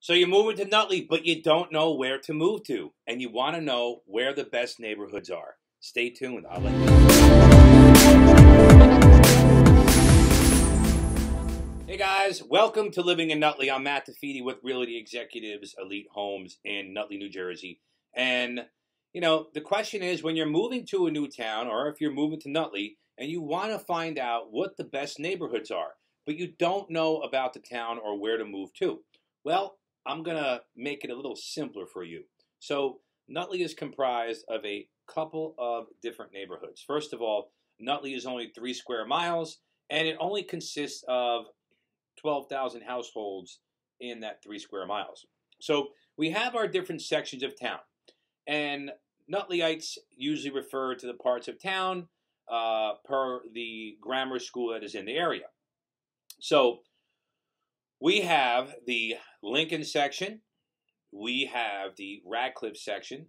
So you're moving to Nutley, but you don't know where to move to, and you want to know where the best neighborhoods are. Stay tuned. I'll let you know. Hey guys, welcome to Living in Nutley. I'm Matt Tafiti with Realty Executives Elite Homes in Nutley, New Jersey. And, the question is, when you're moving to a new town, or if you're moving to Nutley, and you want to find out what the best neighborhoods are, but you don't know about the town or where to move to. Well, I'm going to make it a little simpler for you. So Nutley is comprised of a couple of different neighborhoods. First of all, Nutley is only 3 square miles, and it only consists of 12,000 households in that 3 square miles. So we have our different sections of town, and Nutleyites usually refer to the parts of town per the grammar school that is in the area. So we have the Lincoln section, we have the Radcliffe section,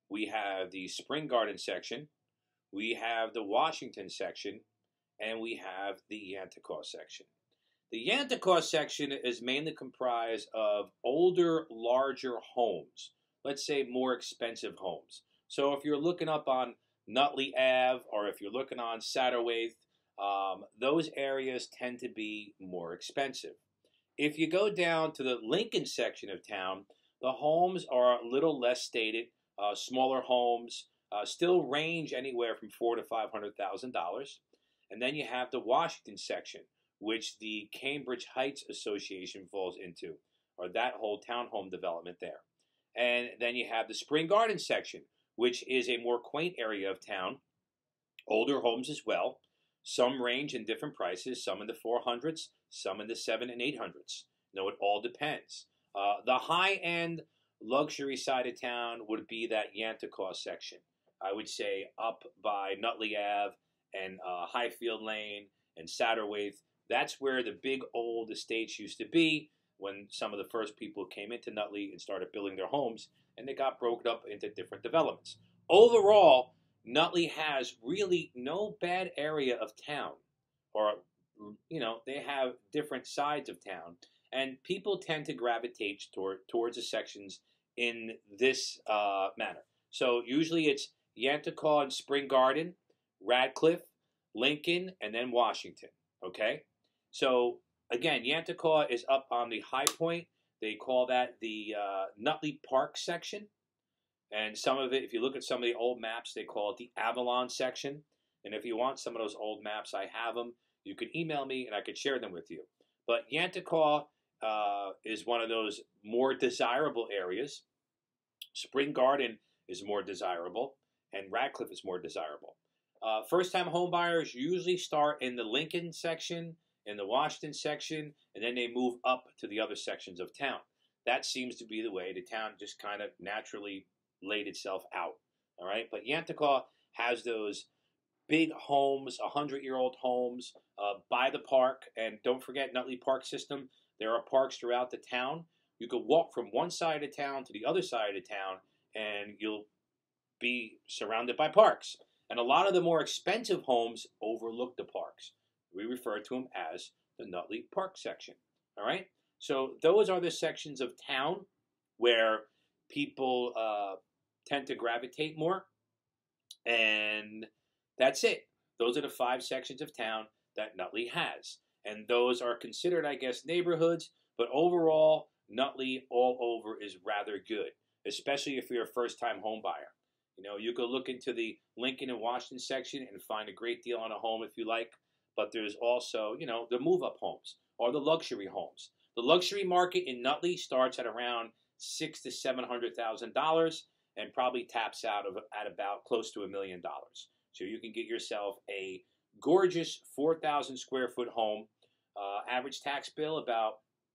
we have the Spring Garden section, we have the Washington section, and we have the Yanticott section. The Yanticott section is mainly comprised of older, larger homes. Let's say more expensive homes. So if you're looking up on Nutley Ave, or if you're looking on Satterwaith, those areas tend to be more expensive. If you go down to the Lincoln section of town, the homes are a little less stated, smaller homes, still range anywhere from $400,000 to $500,000. And then you have the Washington section, which the Cambridge Heights Association falls into, or that whole townhome development there. And then you have the Spring Garden section, which is a more quaint area of town, older homes as well. Some range in different prices, some in the 400s, some in the 700s and 800s. It all depends. The high-end luxury side of town would be that Yanticott section. I would say up by Nutley Ave and Highfield Lane and Satterwaith. That's where the big old estates used to be when some of the first people came into Nutley and started building their homes, and they got broken up into different developments. Overall, Nutley has really no bad area of town, or, they have different sides of town, and people tend to gravitate towards the sections in this manner. So usually it's Yanticott and Spring Garden, Radcliffe, Lincoln, and then Washington, okay? So again, Yanticott is up on the high point. They call that the Nutley Park section. And some of it, if you look at some of the old maps, they call it the Avalon section. And if you want some of those old maps, I have them. You can email me and I could share them with you. But Yanticott is one of those more desirable areas. Spring Garden is more desirable, and Radcliffe is more desirable. First-time home buyers usually start in the Lincoln section, in the Washington section, and then they move up to the other sections of town. That seems to be the way the town just kind of naturally laid itself out, all right? But Yanticott has those big homes, 100-year-old homes by the park. And don't forget Nutley Park System. There are parks throughout the town. You could walk from one side of town to the other side of town, and you'll be surrounded by parks. And a lot of the more expensive homes overlook the parks. We refer to them as the Nutley Park section, all right? So those are the sections of town where people tend to gravitate more, and that's it. Those are the 5 sections of town that Nutley has, and those are considered, I guess, neighborhoods, but overall, Nutley all over is rather good, especially if you're a first-time home buyer. You could look into the Lincoln and Washington section and find a great deal on a home if you like, but there's also, the move-up homes or the luxury homes. The luxury market in Nutley starts at around $600,000 to $700,000 and probably taps out at about close to $1 million. So you can get yourself a gorgeous 4,000 square foot home. Average tax bill about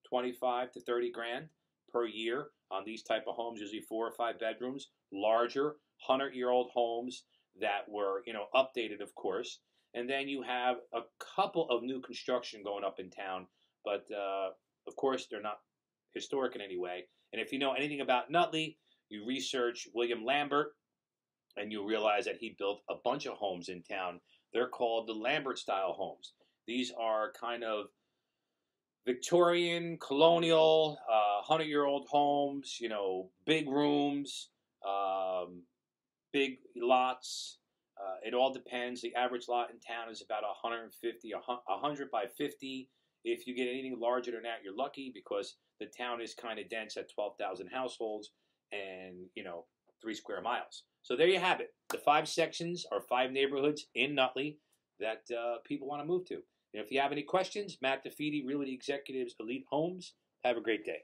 25 to 30 grand per year on these type of homes, usually 4 or 5 bedrooms, larger 100-year-old homes that were, updated, of course. And then you have a couple of new construction going up in town, but of course they're not historic in any way. And if you know anything about Nutley, you research William Lambert, and you realize that he built a bunch of homes in town. They're called the Lambert-style homes. These are kind of Victorian, colonial 100-year-old homes, big rooms, big lots. It all depends. The average lot in town is about 150, 100 by 50. If you get anything larger than that, you're lucky because the town is kind of dense at 12,000 households and, 3 square miles. So there you have it. The 5 sections are 5 neighborhoods in Nutley that people want to move to. And if you have any questions, Matt DeFede, Realty Executives, Elite Homes. Have a great day.